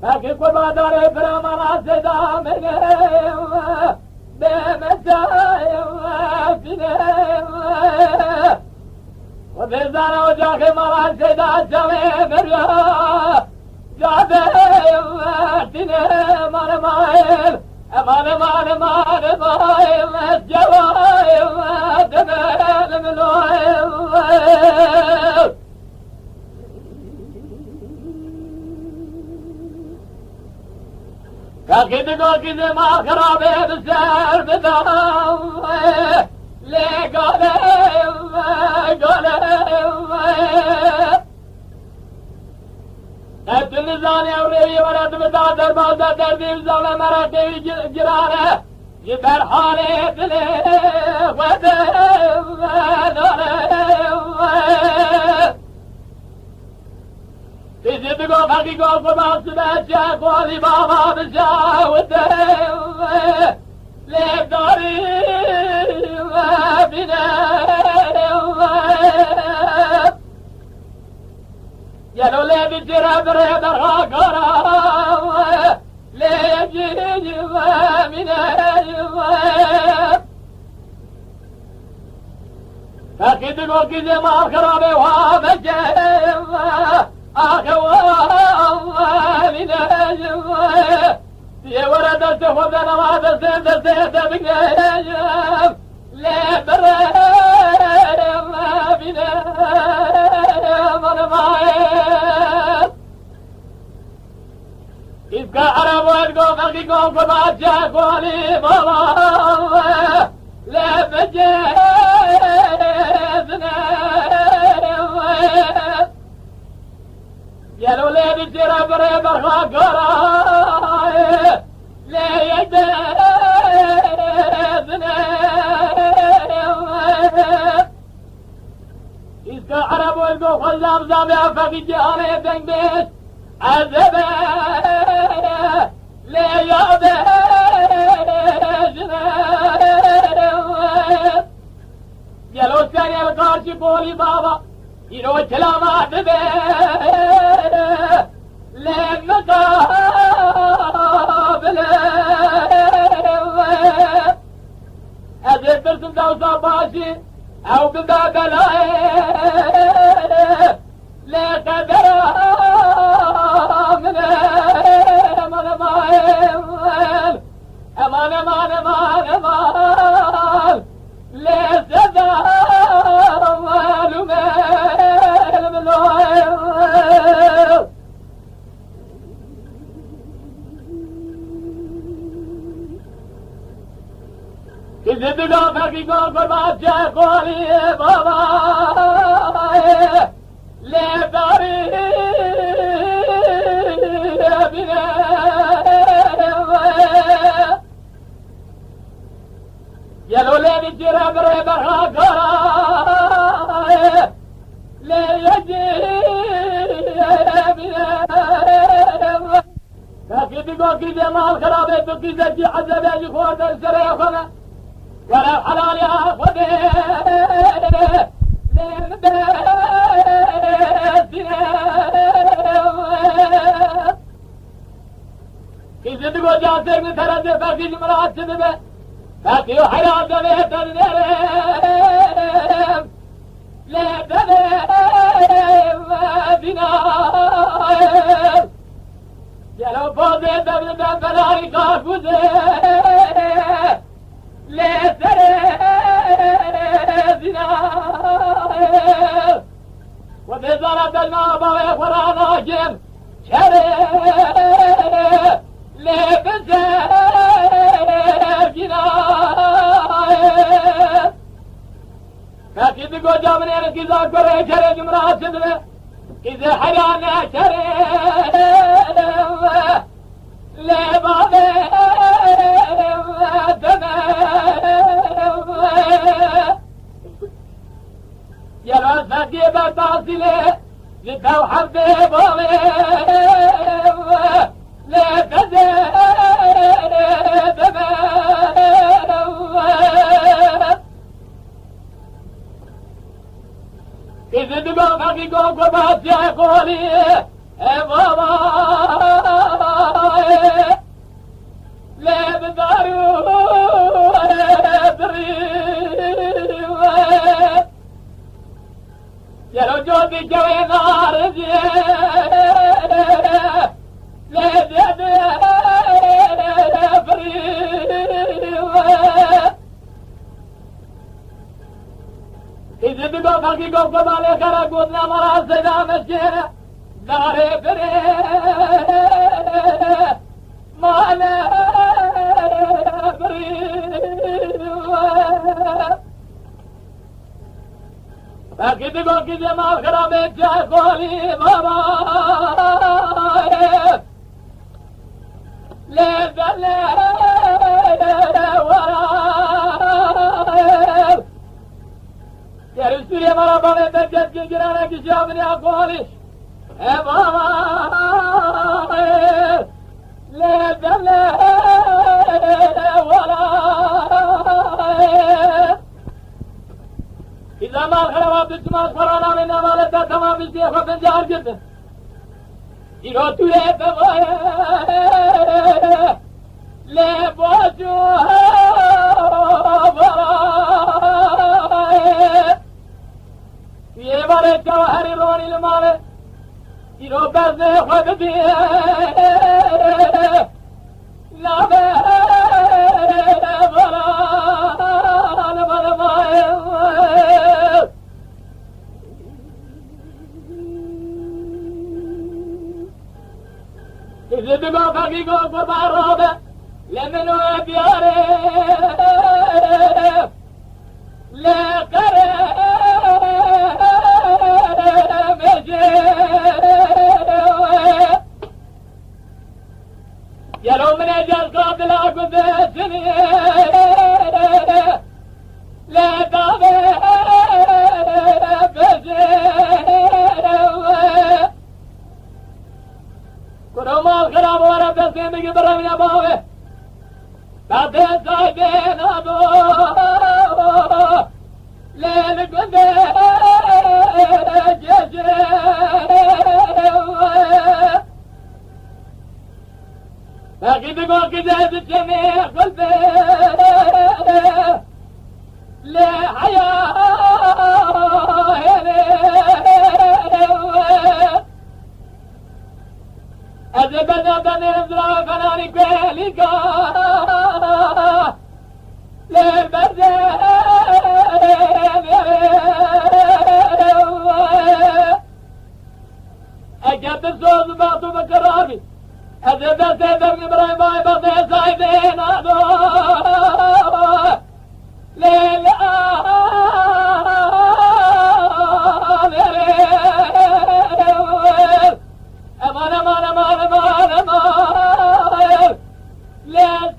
لكن كل ما داري برا ما سيدا منهم بمسايم فينهم وبالزانا وجاك مرا سيدا سوي مريا جابهم تنهم انا مايم امان مان مان مايم الجوايم دمال ملويم كاكيد كاكيد ما خرابي بسر بدام ليه قولهم التلزان يوري ورد بتادر بالدر دردي وزولة مراتي جرانه يبر حالي بليه ودهم دورهم تيجي تقول فاقي قول قربان سبات يا قولي بابا بشا ودهم ليه دورهم بنهم يلو ليه بجرى بريد الغاقرة ليه يجي من اليوم أكيد تقول كذا ما خرابي وابجيم أخوة من اليوم يا ولد السفود أنا ما تسيد بقيم ليه بريد من اليوم أنا معي إذا عرب ويدقوا فقيقوا كبات جاكولي بابا لا بجيزنا يا لولي بجيرا بري برخا قراي لا يجيزنا إذا عرب ويدقوا خلام زامع فقيجي علي بنبيت عذبه ليابه يلو ساني القارشي بولي بابا يلو كلامات به لمقابل أزيد ترسم دوسا باشي أو بباب العين لا قدرها امان امان امان امان ليس ذا مال مال ملويل كذا دقا فاقي قربات جاكولي بابا ليه داري يا لولي بجرى بري برها قراي ليه يجي لكن تقول كذا مال خرابي بكذا جي عذابي يجي خوات السرية خنا ولا حلال يا خدي كذا تقول جاسر من ثلاثة فاكي جمرات سنبه فاكي وحرام دميه تنرم لا تنرم بنايم يا لو فوزي دم دم بلاي كافوزي لا تنرم بنايم وبزرد المابا ويخورانا جيم شريم لا بزرد جنايم فاكي تقول جامنين كذا قري شري جمرات سدمه كذا حيانا شريم لا بابي تمام يا لو فاكي بطاصله جدها وحبي بابي لا تزيد تمام إذا تقوم حقيقة وبعد يقولي بابا لا بدارو يا رجل بجوي نار إذا بقى باقي قوم كمالي خرا قدنا مراسنا مسجنا داري فري مالا فري باقي بقى كذا ما خرا بيتجا قولي بابا ليه يا رسول يا مرا بابا تجد جيرانا كشافني اقولي يا بابا لا دلا ولا اذا ما الخلوات تسمع صرانا من امالتها تمام الشيخ وفنجار جدا يروتو يا بابا لا بوجوها ये बारे जवाहरी रोनी मारे इरो पैसे खुद दिए लावे बराल बरमाए इसे भी बाकी को कुर्बान हो गए लेकिन वो प्यारे ले करे يا لو من اجل قاتل قدسني لا تابع بزير كنو مال خراب ورا بسيم بيجي برا من اباوي بعد سايدين ابو ليل قدس لكن تقول كذا الجميع قلبي لا حياة أزبنا بني إزراء فناني كواليك لا بزين أجد الزوز باطو بكرامي هذا بس هذا من إبراهيم باي بس سايدين هذا ليل أمان أمان أمان أمان أمان لا